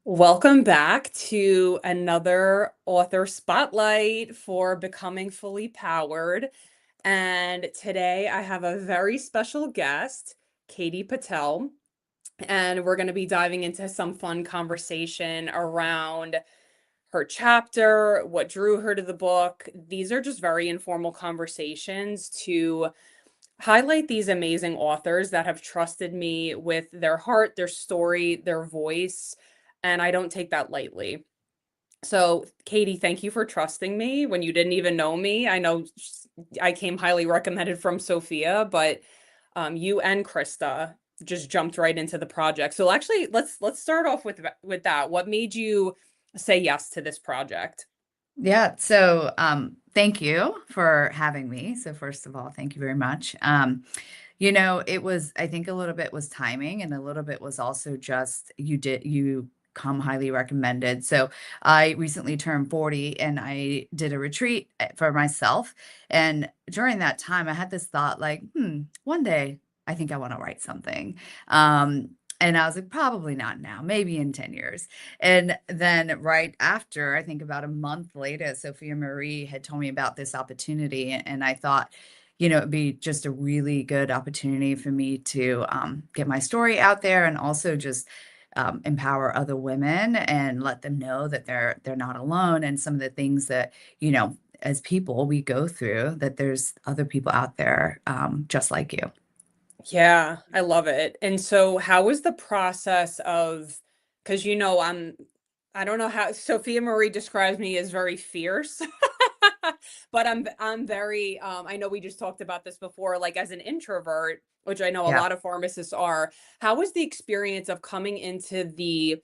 Welcome back to another author spotlight for Becoming Fully Powered. And today I have a very special guest, Katie Patel, and we're going to be diving into some fun conversation around her chapter, what drew her to the book. These are just very informal conversations to highlight these amazing authors that have trusted me with their heart, their story, their voice, and I don't take that lightly. So, Katie, thank you for trusting me when you didn't even know me. I know I came highly recommended from Sophia, but you and Krista just jumped right into the project. So actually, let's start off with that. What made you say yes to this project? Yeah, so thank you for having me. So first of all, thank you very much. It was I think a little bit was timing and a little bit was also just you come highly recommended. So I recently turned 40 and I did a retreat for myself. And during that time I had this thought like, one day I think I want to write something. Um and I was like, probably not now, maybe in 10 years. And then right after, I think about a month later, Sophia Marie had told me about this opportunity, and I thought, it'd be just a really good opportunity for me to get my story out there and also just empower other women and let them know that they're not alone and some of the things that as people we go through that there's other people out there just like you. Yeah, I love it. And so how was the process of, because I don't know how Sophia Marie describes me as very fierce. But I'm very I know we just talked about this before, like as an introvert, which I know a Yeah. lot of pharmacists are. How was the experience of coming into the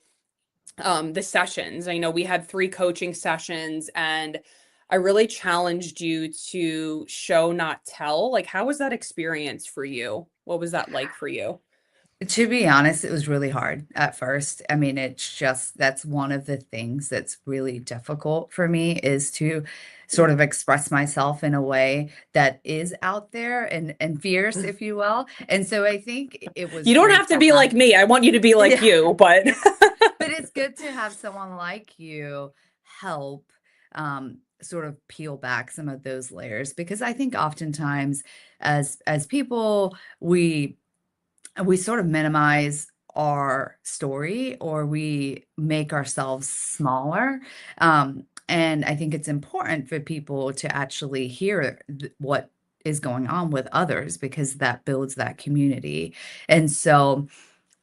sessions? I know we had 3 coaching sessions and I really challenged you to show, not tell. Like, how was that experience for you? What was that like for you? To be honest, it was really hard at first. I mean, it's just that's one of the things that's really difficult for me is to sort of express myself in a way that is out there and fierce, if you will. And so I think it You was don't great have to to be have like me. I want you to be like yeah. you, but But it's good to have someone like you help sort of peel back some of those layers because I think oftentimes as people we sort of minimize our story or we make ourselves smaller. And I think it's important for people to actually hear what is going on with others because that builds that community. And so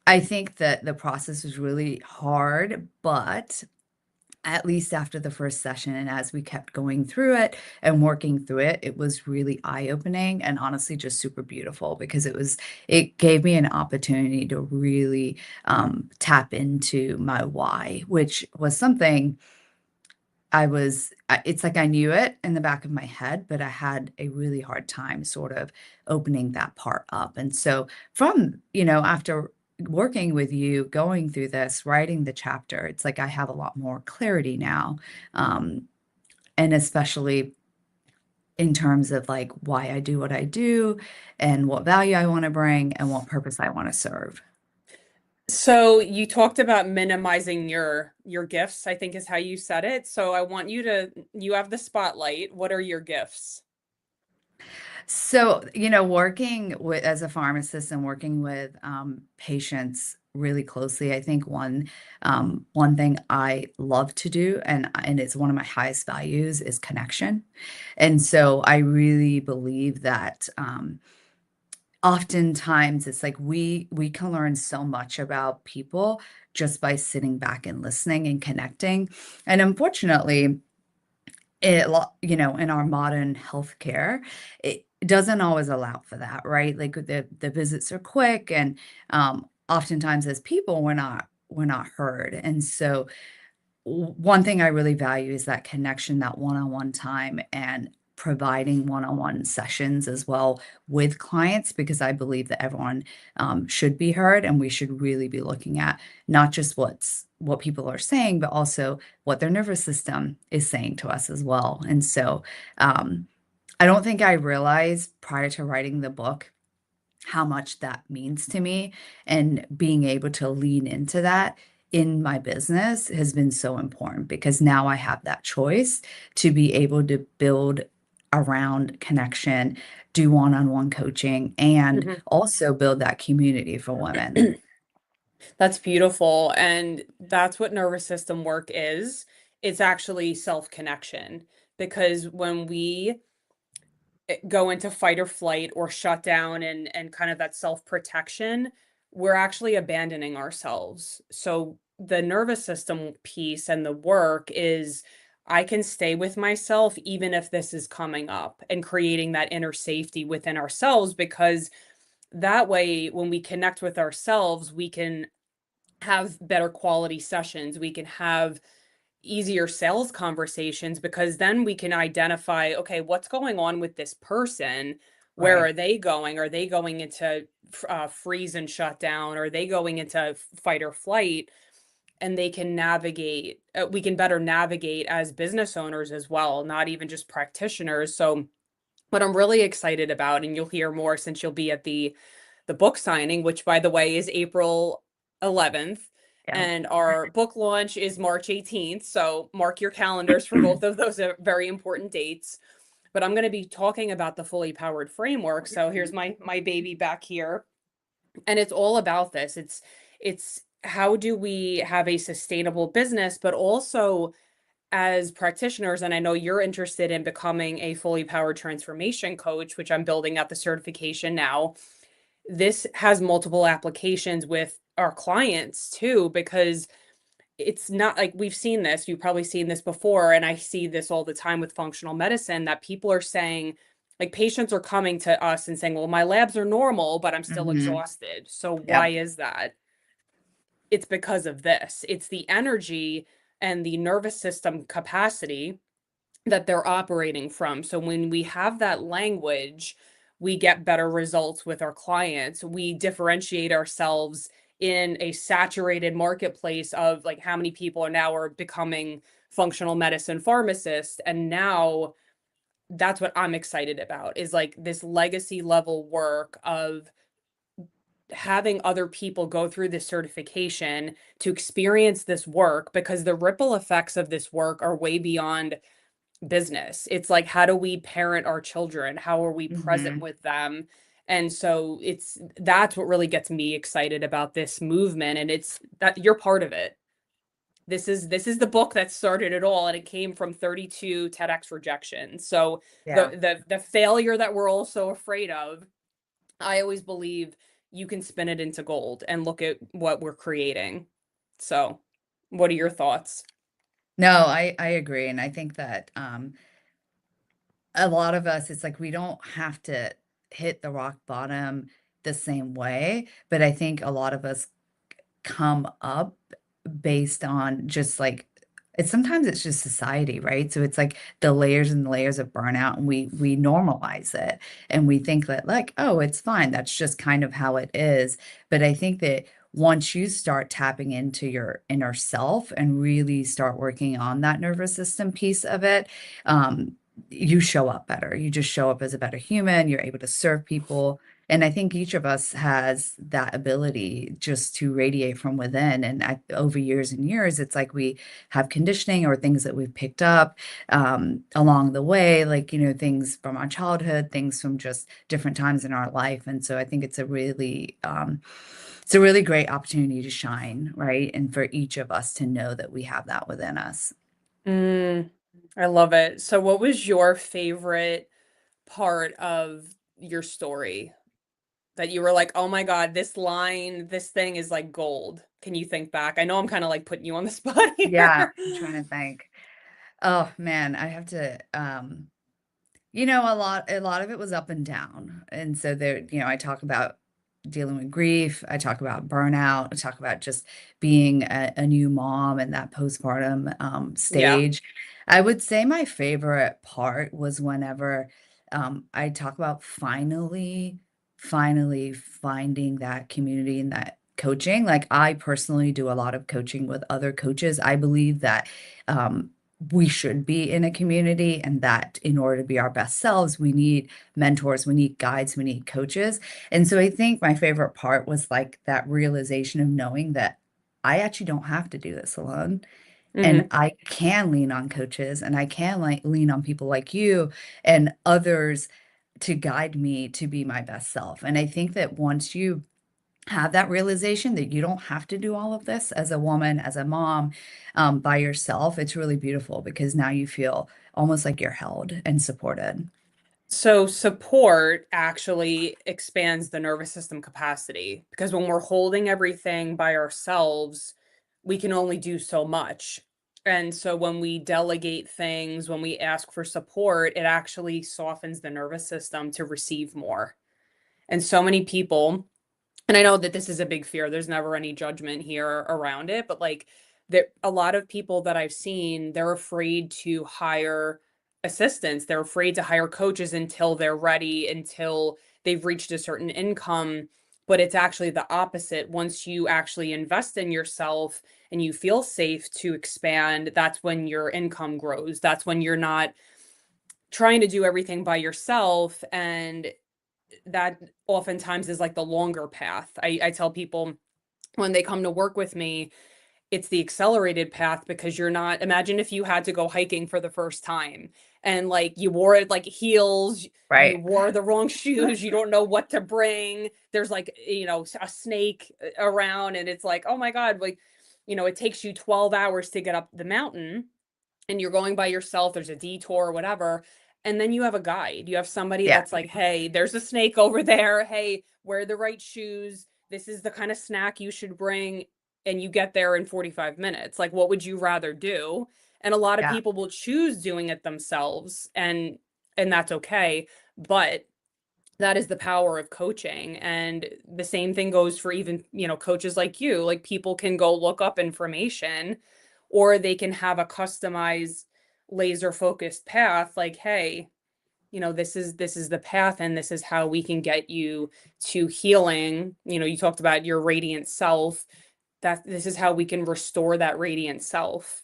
I think that the process was really hard, but at least after the first session and as we kept going through it and working through it, it was really eye-opening and honestly just super beautiful because it gave me an opportunity to really tap into my why, which was something it's like I knew it in the back of my head, but I had a really hard time sort of opening that part up. And so after working with you, going through this, writing the chapter, it's like I have a lot more clarity now. Um, and especially in terms of like why I do what I do and what value I want to bring and what purpose I want to serve. so you talked about minimizing your gifts, I think is how you said it. So I want you have the spotlight. What are your gifts? So, working with as a pharmacist and working with patients really closely, I think one thing I love to do, and it's one of my highest values, is connection. And so, I really believe that oftentimes it's like we can learn so much about people just by sitting back and listening and connecting. And unfortunately, in our modern healthcare, it doesn't always allow for that, right? Like the visits are quick and oftentimes as people we're not heard. And so one thing I really value is that connection, that one-on-one time and providing one-on-one sessions as well with clients because I believe that everyone should be heard and we should really be looking at not just what people are saying, but also what their nervous system is saying to us as well. And so I don't think I realized prior to writing the book how much that means to me and being able to lean into that in my business has been so important because now I have that choice to be able to build around connection, do one-on-one coaching, and Mhm. also build that community for women. That's beautiful. And that's what nervous system work is. It's actually self-connection because when we go into fight or flight or shut down and kind of that self-protection, we're actually abandoning ourselves. So the nervous system piece and the work is I can stay with myself even if this is coming up and creating that inner safety within ourselves because that way when we connect with ourselves, we can have better quality sessions. We can have easier sales conversations because then we can identify, okay, what's going on with this person? Where Right. are they going? Are they going into freeze and shut down? Are they going into fight or flight? And they can navigate, we can better navigate as business owners as well, not even just practitioners. So, what I'm really excited about, and you'll hear more since you'll be at the book signing, which by the way is April 11th, Yeah. and our book launch is March 18th. So mark your calendars for both of those very important dates. But I'm going to be talking about the fully powered framework. So here's my baby back here, and it's all about this. It's how do we have a sustainable business, but also as practitioners, and I know you're interested in becoming a fully powered transformation coach, which I'm building out the certification now. This has multiple applications with our clients too, because it's not like we've seen this, you've probably seen this before, and I see this all the time with functional medicine that people are saying, like patients are coming to us and saying, well, my labs are normal, but I'm still Hmm. exhausted. So why Yep. is that? It's because of this. It's the energy and the nervous system capacity that they're operating from. So when we have that language, we get better results with our clients. We differentiate ourselves in a saturated marketplace of like how many people are becoming functional medicine pharmacists. And now that's what I'm excited about is like this legacy level work of having other people go through this certification to experience this work because the ripple effects of this work are way beyond business. It's like, how do we parent our children? How are we present Hmm. with them? And so that's what really gets me excited about this movement. And it's that you're part of it. This is the book that started it all, and it came from 32 TEDx rejections. So Yeah. the failure that we're all so afraid of, I always believe you can spin it into gold and look at what we're creating. So, what are your thoughts? No, I agree, and I think that a lot of us, it's like we don't have to hit the rock bottom the same way, but I think a lot of us come up based on just like it's just society, right? So it's like the layers and layers of burnout, and we normalize it, and we think that like, oh, it's fine. That's just kind of how it is. But I think that once you start tapping into your inner self and really start working on that nervous system piece of it, you show up better. You just show up as a better human. You're able to serve people, and I think each of us has that ability just to radiate from within. And over years and years, it's like we have conditioning or things that we've picked up along the way, like, things from our childhood, things from just different times in our life. And so I think it's a really great opportunity to shine, right? And for each of us to know that we have that within us. Mm, I love it. So, what was your favorite part of your story that you were like, oh my God, this line, this thing is like gold? Can you think back? I know I'm kind of like putting you on the spot Yeah, here. I'm trying to think. Oh man, I have to a lot of it was up and down. And so there, I talk about dealing with grief, I talk about burnout, I talk about just being a new mom and that postpartum Yeah. stage. I would say my favorite part was whenever I talk about finally finding that community and that coaching. Like I personally do a lot of coaching with other coaches. I believe that um, we should be in a community, and that in order to be our best selves, we need mentors, we need guides, we need coaches. And so I think my favorite part was like that realization of knowing that I actually don't have to do this alone. And Hmm. I can lean on coaches and I can like lean on people like you and others to guide me to be my best self. And I think that once you have that realization that you don't have to do all of this as a woman, as a mom, by yourself, it's really beautiful because now you feel almost like you're held and supported. So support actually expands the nervous system capacity because when we're holding everything by ourselves, we can only do so much. And so when we delegate things, when we ask for support, it actually softens the nervous system to receive more. And so many people, and I know that this is a big fear. There's never any judgment here around it, but like there a lot of people that I've seen, they're afraid to hire assistants. They're afraid to hire coaches until they're ready, until they've reached a certain income. But it's actually the opposite. Once you actually invest in yourself and you feel safe to expand, that's when your income grows. That's when you're not trying to do everything by yourself, and that oftentimes is like the longer path. I tell people when they come to work with me, it's the accelerated path because you're not, imagine if you had to go hiking for the first time and like you wore like heels, you Right. wore the wrong shoes, you don't know what to bring. There's like, a snake around and it's like, oh my God, like, it takes you 12 hours to get up the mountain and you're going by yourself, there's a detour or whatever, and then you have a guide. You have somebody Yeah. that's like, "Hey, there's a snake over there. Hey, wear the right shoes. This is the kind of snack you should bring." And you get there in 45 minutes. Like, what would you rather do? And a lot of Yeah. people will choose doing it themselves, and that's okay. But that is the power of coaching. And the same thing goes for even, coaches like you. Like people can go look up information or they can have a customized laser focused path like, hey, this is the path and this is how we can get you to healing. You talked about your radiant self. That this is how we can restore that radiant self.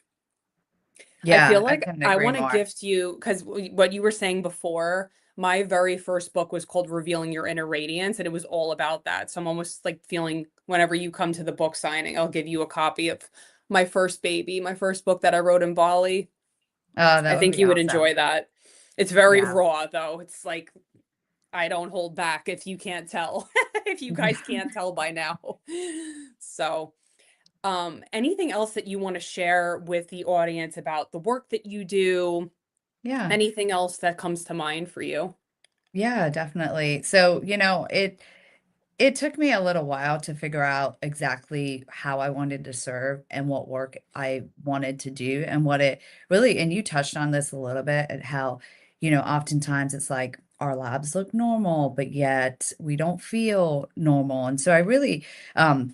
I feel Yeah. I like couldn't I agree want to more. gift you because what you were saying before, my very first book was called Revealing Your Inner Radiance, and it was all about that. So I'm almost like feeling whenever you come to the book signing, I'll give you a copy of my first baby, my first book that I wrote in Bali. Oh, I that would think be you would awesome. enjoy that. It's very Yeah. raw though. It's like I don't hold back if you can't tell, if you guys can't tell by now. So, anything else that you want to share with the audience about the work that you do? Yeah. Anything else that comes to mind for you? Yeah, definitely. So, it took me a little while to figure out exactly how I wanted to serve and what work I wanted to do and what it really, and you touched on this a little bit at how, oftentimes it's like our labs look normal, but yet we don't feel normal. And so um,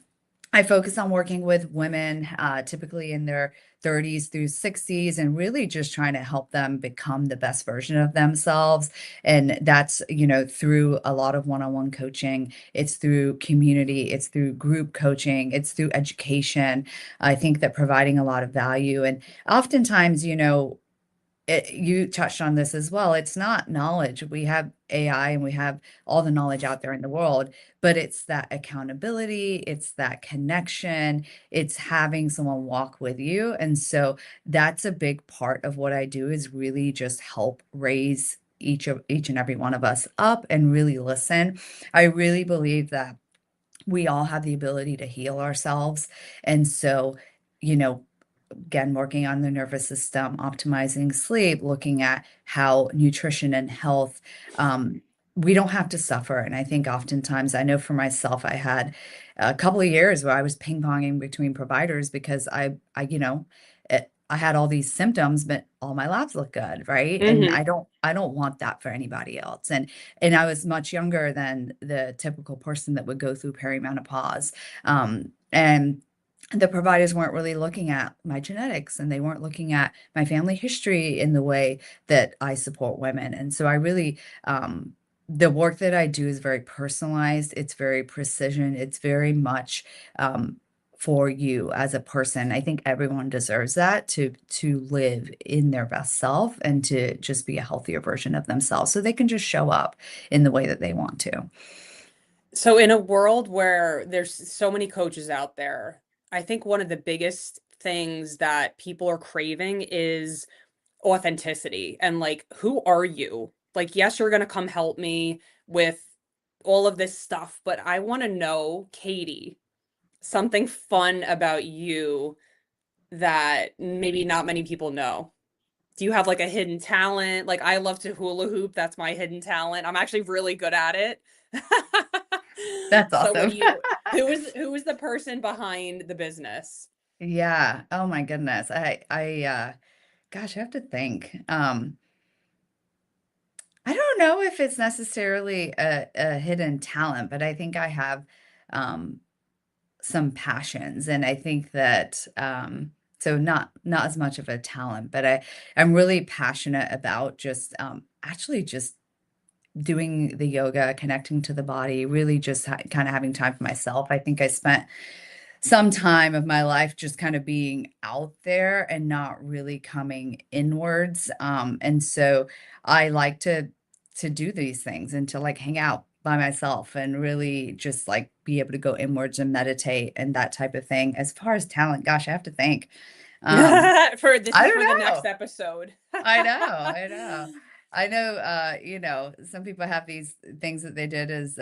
I focus on working with women, typically in their 30s through 60s, and really just trying to help them become the best version of themselves. And that's, through a lot of one on one coaching, it's through community, it's through group coaching, it's through education. I think that providing a lot of value. And oftentimes, you touched on this as well. It's not knowledge. We have AI and we have all the knowledge out there in the world, but it's that accountability, it's that connection, it's having someone walk with you. And so that's a big part of what I do is really just help raise each and every one of us up and really listen. I really believe that we all have the ability to heal ourselves. And so, you know, again, working on the nervous system, optimizing sleep, looking at how nutrition and health, we don't have to suffer. And I think oftentimes, I know for myself, I had a couple of years where I was ping ponging between providers because I had all these symptoms, but all my labs look good, right? And Hmm. I don't want that for anybody else. And I was much younger than the typical person that would go through perimenopause. And the providers weren't really looking at my genetics and they weren't looking at my family history in the way that I support women. And so the work that I do is very personalized. It's very precision. It's very much, for you as a person. I think everyone deserves that to live in their best self and to just be a healthier version of themselves so they can just show up in the way that they want to. So in a world where there's so many coaches out there, I think one of the biggest things that people are craving is authenticity and like, who are you? Like, yes, you're going to come help me with all of this stuff, but I want to know, Katie, something fun about you that maybe not many people know. Do you have like a hidden talent? Like, I love to hula hoop. That's my hidden talent. I'm actually really good at it. That's So what awesome. do you, who is the person behind the business? Yeah. Oh my goodness. Gosh, I have to think. I don't know if it's necessarily a hidden talent, but I think I have um, some passions, and I think that so not as much of a talent, but I'm really passionate about just actually just doing the yoga, connecting to the body, really just kind of having time for myself. I think I spent some time of my life just kind of being out there and not really coming inwards. And so I like to do these things and to like hang out by myself and really just like be able to go inwards and meditate and that type of thing. As far as talent, gosh, I have to think. For this I is don't for the next know. episode. I know. I know, you know, some people have these things that they did as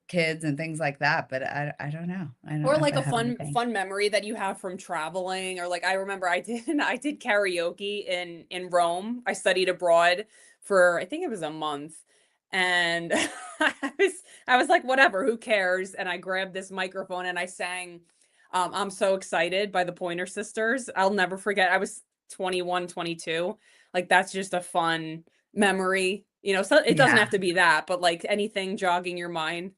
kids and things like that, but I don't know. I don't Or know if like I a have fun anything. fun memory that you have from traveling, or like I remember I did I did karaoke in Rome. I studied abroad for I think it was a month. And I was like, whatever, who cares? And I grabbed this microphone and I sang I'm So Excited by the Pointer Sisters. I'll never forget. I was 21, 22. Like that's just a fun memory. So it doesn't Yeah. have to be that, but like anything jogging your mind.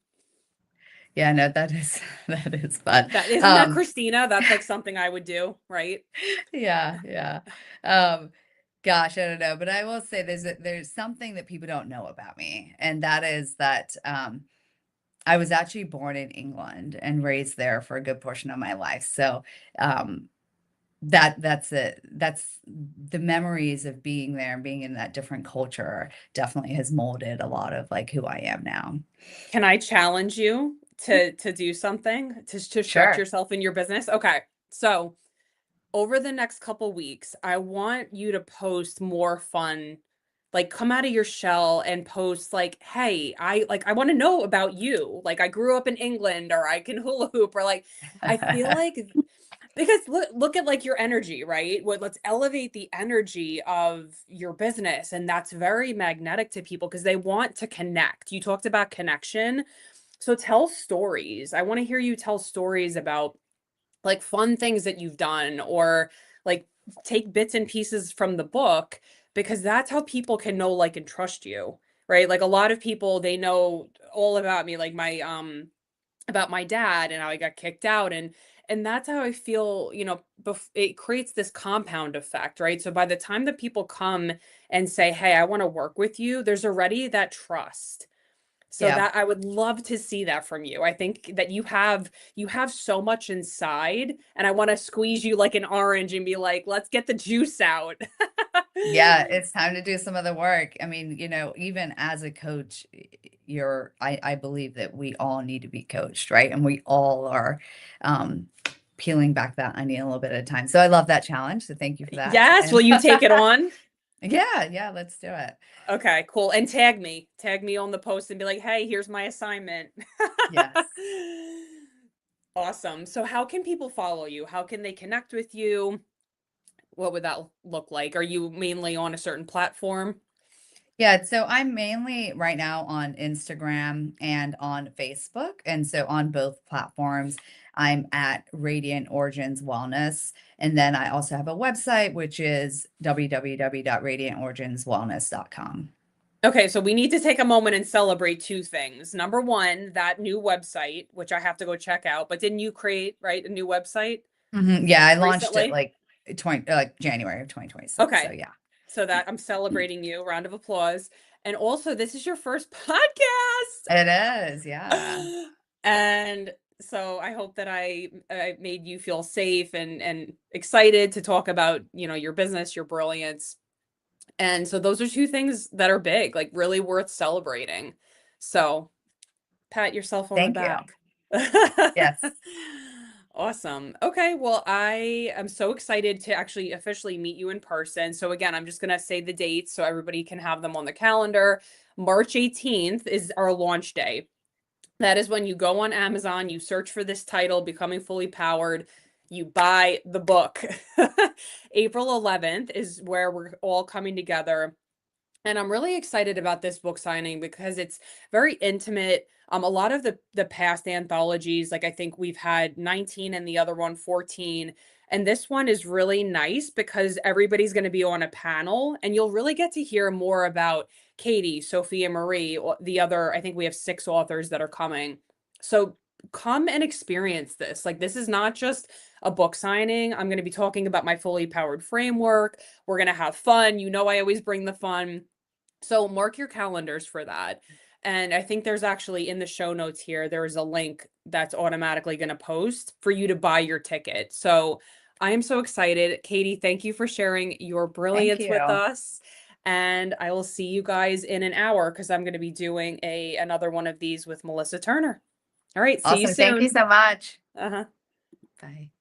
Yeah, no, that is that is fun. That isn't that Um, Christina? That's like something I would do, right? yeah, yeah. Um, gosh, I don't know, but I will say there's something that people don't know about me, and that is that I was actually born in England and raised there for a good portion of my life. So, um, that's it. That's the memories of being there and being in that different culture definitely has molded a lot of like who I am now. Can I challenge you to do something to stretch Sure. yourself in your business? Okay. So, over the next couple weeks, I want you to post more fun, like come out of your shell and post like, "Hey, I want to know about you. Like I grew up in England or I can hula hoop or like I feel like because look at like your energy, right? Let's elevate the energy of your business, and that's very magnetic to people because they want to connect. You talked about connection, so tell stories. I want to hear you tell stories about like fun things that you've done or like take bits and pieces from the book because that's how people can know, like, and trust you, right? Like a lot of people, they know all about me, like my about my dad and how I got kicked out and that's how I feel, it creates this compound effect, right? So by the time that people come and say, "Hey, I want to work with you," there's already that trust. So Yeah. that I would love to see that from you. I think that you have so much inside and I want to squeeze you like an orange and be like, "Let's get the juice out." Yeah, it's time to do some of the work. I mean, you know, even as a coach, I believe that we all need to be coached, right? And we all are um, peeling back that onion a little bit at a time. So I love that challenge. So thank you for that. Yes, will And you take it on? yeah, yeah, let's do it. Okay, cool. And tag me on the post and be like, "Hey, here's my assignment." Yes. Awesome. So how can people follow you? How can they connect with you? What would that look like? Are you mainly on a certain platform? Yeah, so I'm mainly right now on Instagram and on Facebook. And so on both platforms, I'm at Radiant Origins Wellness. And then I also have a website, which is www.radiantoriginswellness.com. Okay, so we need to take a moment and celebrate two things. Number one, that new website, which I have to go check out. But didn't you create, right, a new website Yeah, I launched it recently? like 20, like January of 2026. So Okay, yeah, so that I'm celebrating you. Round of applause. And also, this is your first podcast. it is. Yeah. And so I hope that I made you feel safe and excited to talk about, your business, your brilliance. And so those are two things that are big, like really worth celebrating. So pat yourself on the Thank you. back. Yes. Awesome. Okay, well, I am so excited to actually officially meet you in person. So again, I'm just going to say the dates so everybody can have them on the calendar. March 18th is our launch day. That is when you go on Amazon, you search for this title, Becoming Fully Powered, you buy the book. April 11th is where we're all coming together, and I'm really excited about this book signing because it's very intimate. A lot of the past anthologies, like I think we've had 19 and the other one 14. And this one is really nice because everybody's going to be on a panel and you'll really get to hear more about Katie, Sophia Marie, the other, I think we have 6 authors that are coming. So come and experience this. Like, this is not just a book signing. I'm going to be talking about my fully powered framework. We're going to have fun. You know, I always bring the fun. So mark your calendars for that. And I think there's actually in the show notes here, there's a link that's automatically going to post for you to buy your ticket. So I am so excited. Katie, thank you for sharing your Thank brilliance with you. us. And I will see you guys in an hour because I'm going to be doing another one of these with Melissa Turner. All right, see you Awesome. Thank you soon. so much. Uh-huh. Bye.